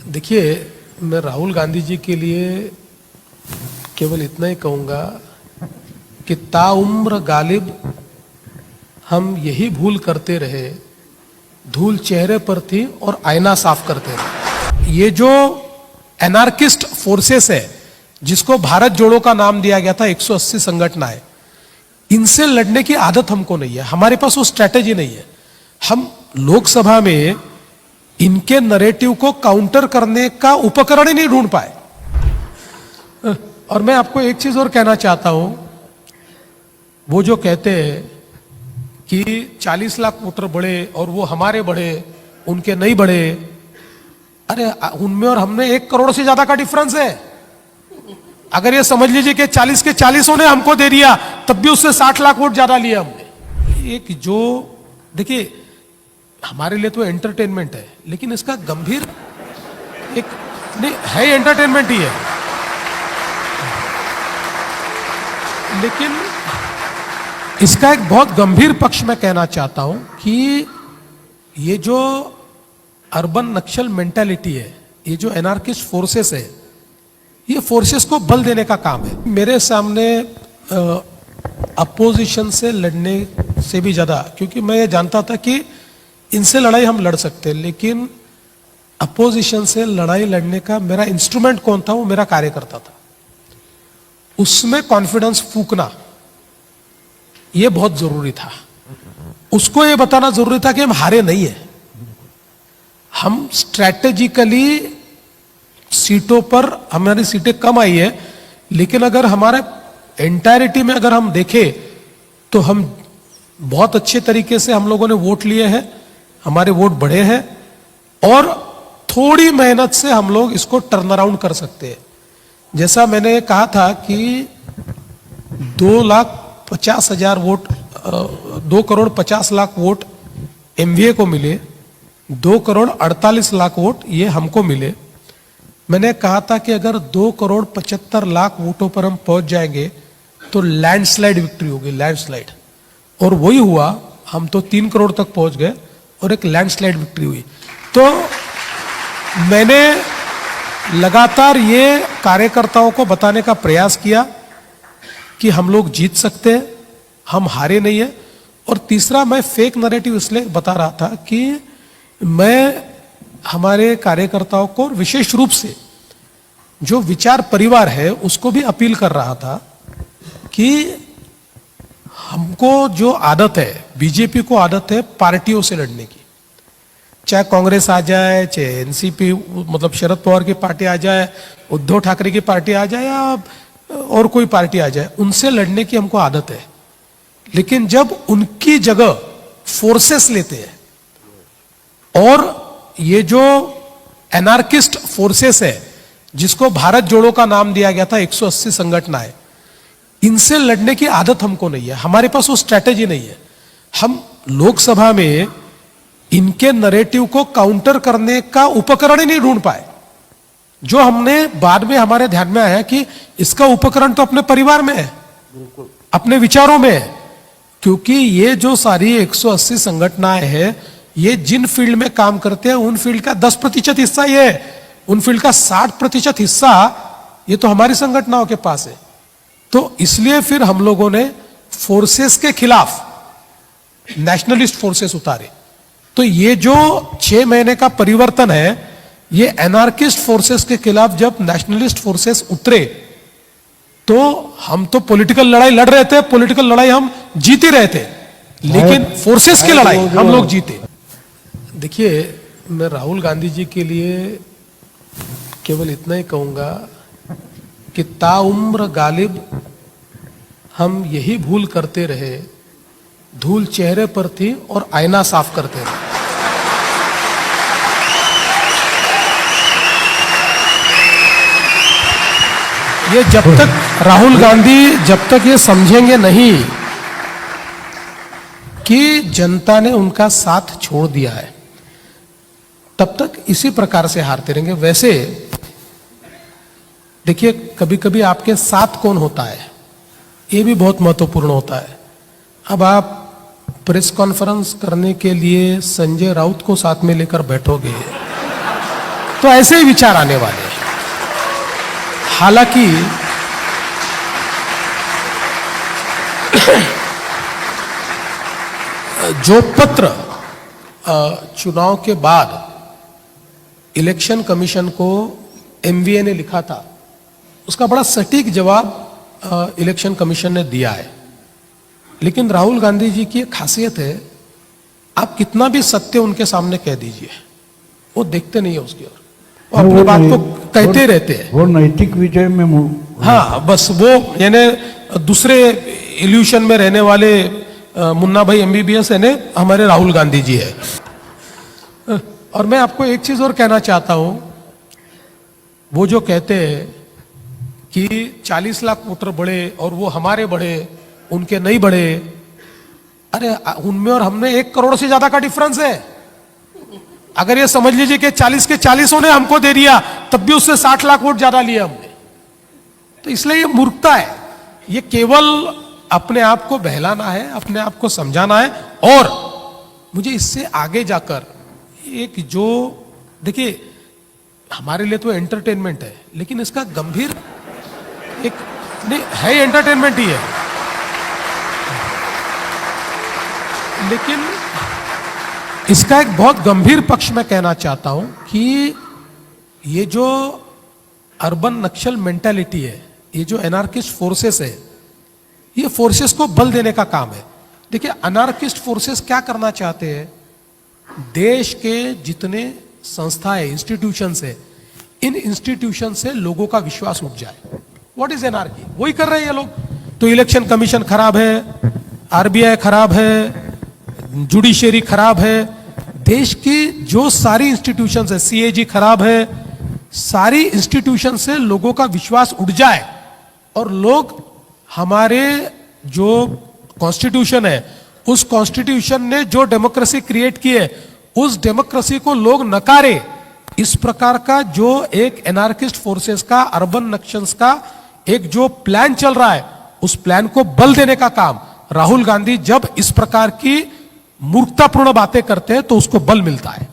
देखिए, मैं राहुल गांधी जी के लिए केवल इतना ही कहूँगा कि ताउम्र गालिब हम यही भूल करते रहे, धूल चेहरे पर थी और आईना साफ करते रहे। ये जो एनार्किस्ट फोर्सेस है, जिसको भारत जोड़ो का नाम दिया गया था, 180 संगठनाएं, इनसे लड़ने की आदत हमको नहीं है। हमारे पास वो स्ट्रेटेजी नहीं है। हम लोकसभा में इनके नरेटिव को काउंटर करने का उपकरण ही नहीं ढूंढ पाए। और मैं आपको एक चीज और कहना चाहता हूं, वो जो कहते हैं कि 40 लाख वोटर बढ़े और वो हमारे बढ़े, उनके नहीं बढ़े, अरे उनमें और हमने 1 करोड़ से ज्यादा का डिफरेंस है। अगर ये समझ लीजिए कि 40 के 40 ने हमको दे दिया, तब भी उससे 60 लाख वोट ज्यादा लिया हमने। एक जो देखिए, हमारे लिए तो एंटरटेनमेंट है, लेकिन इसका गंभीर एक नहीं है, एंटरटेनमेंट ही है, लेकिन इसका एक बहुत गंभीर पक्ष मैं कहना चाहता हूं कि ये जो अर्बन नक्सल मेंटालिटी है, ये जो एनार्किस्ट फोर्सेस है, ये फोर्सेस को बल देने का काम है। मेरे सामने अपोजिशन से लड़ने से भी ज्यादा, क्योंकि मैं ये जानता था कि इनसे लड़ाई हम लड़ सकते हैं, लेकिन अपोजिशन से लड़ाई लड़ने का मेरा इंस्ट्रूमेंट कौन था? वो मेरा कार्यकर्ता था। उसमें कॉन्फिडेंस फूकना ये बहुत जरूरी था। उसको ये बताना जरूरी था कि हम हारे नहीं है। हम स्ट्रैटेजिकली सीटों पर, हमारी सीटें कम आई है, लेकिन अगर हमारे एंटायरिटी में अगर हम देखें तो हम बहुत अच्छे तरीके से हम लोगों ने वोट लिए हैं, हमारे वोट बढ़े हैं, और थोड़ी मेहनत से हम लोग इसको टर्न अराउंड कर सकते हैं। जैसा मैंने कहा था कि 2,50,000 vote, 2 crore 50 lakh vote MVA को मिले, 2 करोड़ 48 लाख वोट ये हमको मिले। मैंने कहा था कि अगर 2 करोड़ 75 लाख वोटों पर हम पहुंच जाएंगे तो लैंडस्लाइड विक्ट्री होगी, लैंडस्लाइड। और वही हुआ, हम तो 3 करोड़ तक पहुंच गए और एक लैंडस्लाइड विक्ट्री हुई। तो मैंने लगातार ये कार्यकर्ताओं को बताने का प्रयास किया कि हम लोग जीत सकते हैं, हम हारे नहीं है। और तीसरा, मैं फेक नैरेटिव इसलिए बता रहा था कि मैं हमारे कार्यकर्ताओं को, विशेष रूप से जो विचार परिवार है, उसको भी अपील कर रहा था कि हमको जो आदत है, बीजेपी को आदत है पार्टियों से लड़ने की, चाहे कांग्रेस आ जाए, चाहे एनसीपी मतलब शरद पवार की पार्टी आ जाए, उद्धव ठाकरे की पार्टी आ जाए, या और कोई पार्टी आ जाए, उनसे लड़ने की हमको आदत है। लेकिन जब उनकी जगह फोर्सेस लेते हैं, और ये जो एनार्किस्ट फोर्सेस है, जिसको भारत जोड़ो का नाम दिया गया था, 180 संगठनाएं, इनसे लड़ने की आदत हमको नहीं है। हमारे पास वो स्ट्रेटेजी नहीं है। हम लोकसभा में इनके नरेटिव को काउंटर करने का उपकरण ही नहीं ढूंढ पाए। जो हमने बाद में हमारे ध्यान में आया कि इसका उपकरण तो अपने परिवार में है, अपने विचारों में है। क्योंकि ये जो सारी 180 संगठनाएं हैं, ये जिन फील्ड में काम करते हैं, उन फील्ड का 10% हिस्सा ये है, उन फील्ड का 60% हिस्सा ये तो हमारी संगठनाओं के पास है। तो इसलिए फिर हम लोगों ने फोर्सेस के खिलाफ नेशनलिस्ट फोर्सेस उतारे। तो ये जो 6 महीने का परिवर्तन है, ये एनार्किस्ट फोर्सेस के खिलाफ जब नेशनलिस्ट फोर्सेस उतरे, तो हम तो पॉलिटिकल लड़ाई लड़ रहे थे, पॉलिटिकल लड़ाई हम जीत ही रहे थे, लेकिन फोर्सेस की लड़ाई हम लोग जीते। देखिए, मैं राहुल गांधी जी के लिए केवल इतना ही कहूंगा कि ताउम्र गालिब हम यही भूल करते रहे, धूल चेहरे पर थी और आईना साफ करते रहे। ये जब तक राहुल गांधी, जब तक ये समझेंगे नहीं कि जनता ने उनका साथ छोड़ दिया है, तब तक इसी प्रकार से हारते रहेंगे। वैसे देखिए, कभी कभी आपके साथ कौन होता है, ये भी बहुत महत्वपूर्ण होता है। अब आप प्रेस कॉन्फ्रेंस करने के लिए संजय राउत को साथ में लेकर बैठोगे तो ऐसे ही विचार आने वाले हैं। हालांकि जो पत्र चुनाव के बाद इलेक्शन कमीशन को एमवीए ने लिखा था, उसका बड़ा सटीक जवाब इलेक्शन कमीशन ने दिया है। लेकिन राहुल गांधी जी की एक खासियत है, आप कितना भी सत्य उनके सामने कह दीजिए, वो देखते नहीं है उसकी ओर, वो अपनी बात को कहते रहते हैं। वो नैतिक विजय में हाँ, बस वो यानी दूसरे इल्यूशन में रहने वाले मुन्ना भाई एमबीबीएस यानी हमारे राहुल गांधी जी है। और मैं आपको एक चीज और कहना चाहता हूं, वो जो कहते हैं कि 40 लाख वोटर बढ़े और वो हमारे बढ़े, उनके नहीं बढ़े, अरे उनमें और हमने 1 करोड़ से ज्यादा का डिफरेंस है। अगर ये समझ लीजिए कि 40 के 40 ने हमको दे दिया, तब भी उससे 60 लाख वोट ज्यादा लिया हमने। तो इसलिए ये मूर्खता है, ये केवल अपने आप को बहलाना है, अपने आप को समझाना है। और मुझे इससे आगे जाकर एक जो देखिए, हमारे लिए तो एंटरटेनमेंट है, लेकिन इसका गंभीर एक नहीं है, एंटरटेनमेंट ही है, लेकिन इसका एक बहुत गंभीर पक्ष मैं कहना चाहता हूं कि ये जो अर्बन नक्सल मेंटालिटी है, ये जो एनार्किस्ट फोर्सेस है, ये फोर्सेस को बल देने का काम है। देखिए, अनार्किस्ट फोर्सेस क्या करना चाहते हैं, देश के जितने संस्थाएं, इंस्टीट्यूशंस है, इन इंस्टीट्यूशन से लोगों का विश्वास उठ जाए। What is anarchy? वही कर रहे हैं ये लोग। तो इलेक्शन कमीशन खराब है, आरबीआई खराब है, जुडिशरी खराब है, देश की जो सारी इंस्टीट्यूशंस है, सीएजी खराब है, सारी इंस्टीट्यूशन से लोगों का विश्वास उठ जाए और लोग हमारे जो कॉन्स्टिट्यूशन है, उस कॉन्स्टिट्यूशन ने जो डेमोक्रेसी क्रिएट की है, उस डेमोक्रेसी को लोग नकारे। इस प्रकार का जो एक एनार्किस्ट फोर्सेस का, अर्बन नक्सल्स का एक जो प्लान चल रहा है, उस प्लान को बल देने का काम राहुल गांधी जब इस प्रकार की मूर्खतापूर्ण बातें करते हैं तो उसको बल मिलता है।